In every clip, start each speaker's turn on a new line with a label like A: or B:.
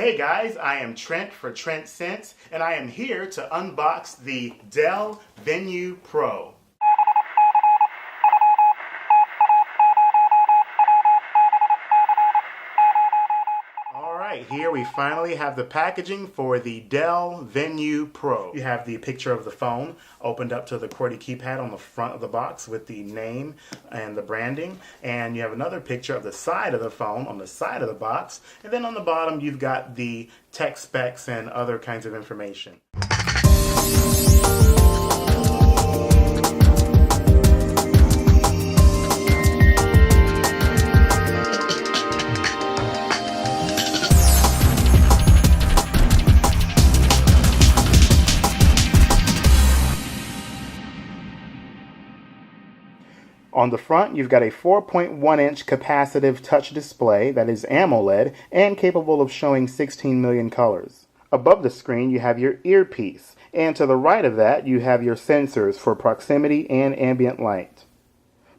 A: Hey guys, I am Trent for Trent Sense, and I am here to unbox the Dell Venue Pro. Alright, here we finally have the packaging for the Dell Venue Pro. You have the picture of the phone opened up to the QWERTY keypad on the front of the box with the name and the branding, and you have another picture of the side of the phone on the side of the box, and then on the bottom you've got the tech specs and other kinds of information. On the front, you've got a 4.1-inch capacitive touch display that is AMOLED and capable of showing 16 million colors. Above the screen, you have your earpiece, and to the right of that, you have your sensors for proximity and ambient light.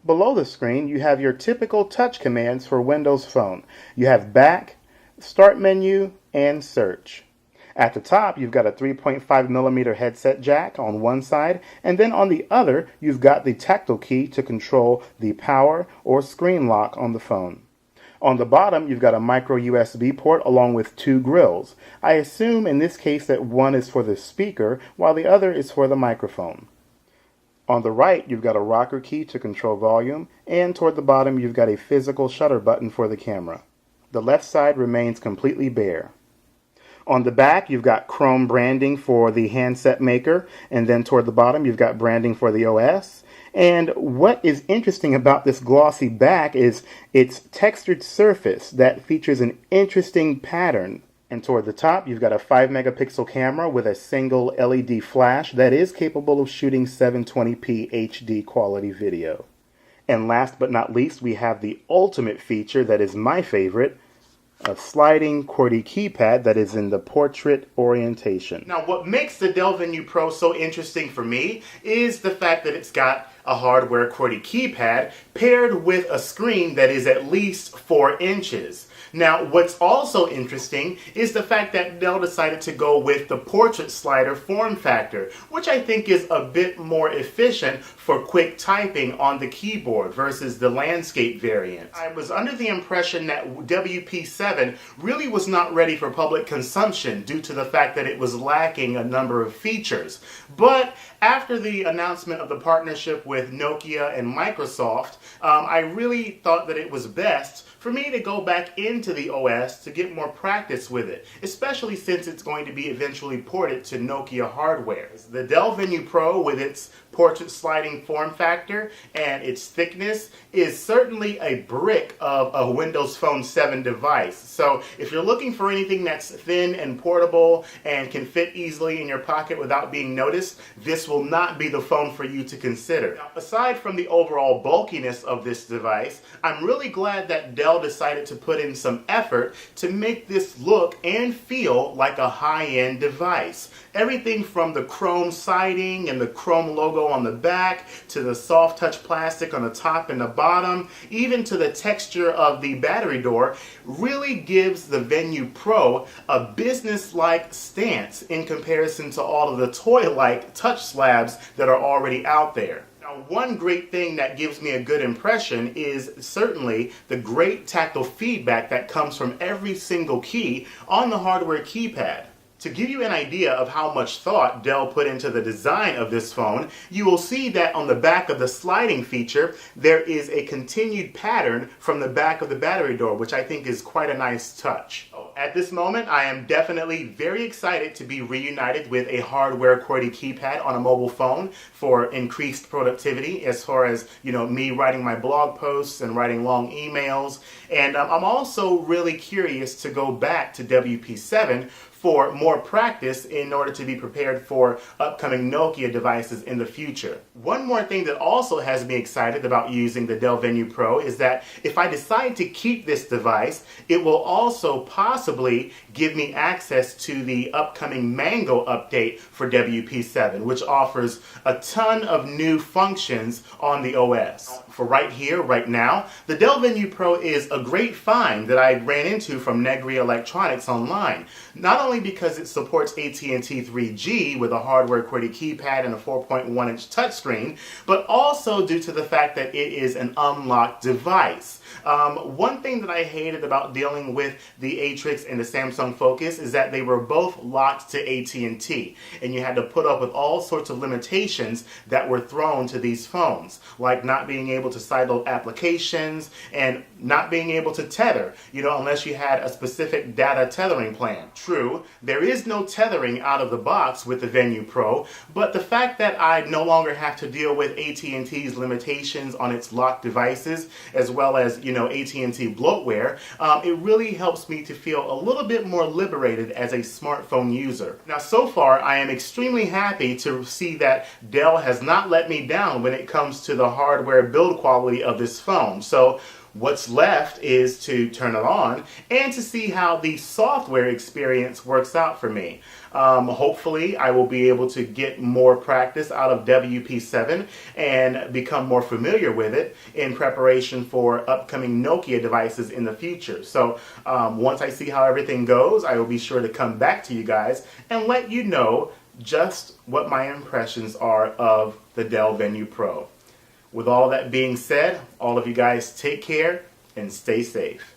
A: Below the screen, you have your typical touch commands for Windows Phone. You have back, start menu, and search. At the top, you've got a 3.5mm headset jack on one side, and then on the other, you've got the tactile key to control the power or screen lock on the phone. On the bottom, you've got a micro USB port along with two grills. I assume in this case that one is for the speaker, while the other is for the microphone. On the right, you've got a rocker key to control volume, and toward the bottom, you've got a physical shutter button for the camera. The left side remains completely bare. On the back, you've got chrome branding for the handset maker, and then toward the bottom, you've got branding for the OS. And what is interesting about this glossy back is its textured surface that features an interesting pattern. And toward the top, you've got a 5-megapixel camera with a single LED flash that is capable of shooting 720p HD quality video. And last but not least, we have the ultimate feature that is my favorite, a sliding QWERTY keypad that is in the portrait orientation. Now, what makes the Dell Venue Pro so interesting for me is the fact that it's got a hardware QWERTY keypad paired with a screen that is at least 4 inches. Now, what's also interesting is the fact that Dell decided to go with the portrait slider form factor, which I think is a bit more efficient for quick typing on the keyboard versus the landscape variant. I was under the impression that WP7 really was not ready for public consumption due to the fact that it was lacking a number of features. But after the announcement of the partnership with Nokia and Microsoft, I really thought that it was best for me to go back into the OS to get more practice with it, especially since it's going to be eventually ported to Nokia hardware. The Dell Venue Pro, with its portrait sliding form factor and its thickness, is certainly a brick of a Windows Phone 7 device. So if you're looking for anything that's thin and portable and can fit easily in your pocket without being noticed, this will not be the phone for you to consider. Now, aside from the overall bulkiness of this device, I'm really glad that Dell decided to put in some effort to make this look and feel like a high-end device. Everything from the chrome siding and the chrome logo on the back, to the soft touch plastic on the top and the bottom, even to the texture of the battery door, really gives the Venue Pro a business-like stance in comparison to all of the toy-like touch slabs that are already out there. Now, one great thing that gives me a good impression is certainly the great tactile feedback that comes from every single key on the hardware keypad. To give you an idea of how much thought Dell put into the design of this phone, you will see that on the back of the sliding feature, there is a continued pattern from the back of the battery door, which I think is quite a nice touch. At this moment, I am definitely very excited to be reunited with a hardware QWERTY keypad on a mobile phone for increased productivity as far as, me writing my blog posts and writing long emails. And I'm also really curious to go back to WP7 for more practice in order to be prepared for upcoming Nokia devices in the future. One more thing that also has me excited about using the Dell Venue Pro is that if I decide to keep this device, it will also possibly give me access to the upcoming Mango update for WP7, which offers a ton of new functions on the OS. for right here, right now. The Dell Venue Pro is a great find that I ran into from Negri Electronics online. Not only because it supports AT&T 3G with a hardware QWERTY keypad and a 4.1-inch touchscreen, but also due to the fact that it is an unlocked device. One thing that I hated about dealing with the Atrix and the Samsung Focus is that they were both locked to AT&T, and you had to put up with all sorts of limitations that were thrown to these phones, like not being able to sideload applications and not being able to tether, unless you had a specific data tethering plan. True, there is no tethering out of the box with the Venue Pro, but the fact that I no longer have to deal with AT&T's limitations on its locked devices, as well as, AT&T bloatware, it really helps me to feel a little bit more liberated as a smartphone user. Now, so far, I am extremely happy to see that Dell has not let me down when it comes to the hardware build quality of this phone. So what's left is to turn it on and to see how the software experience works out for me. Hopefully I will be able to get more practice out of WP7 and become more familiar with it in preparation for upcoming Nokia devices in the future. So once I see how everything goes, I will be sure to come back to you guys and let you know just what my impressions are of the Dell Venue Pro. With all that being said, all of you guys take care and stay safe.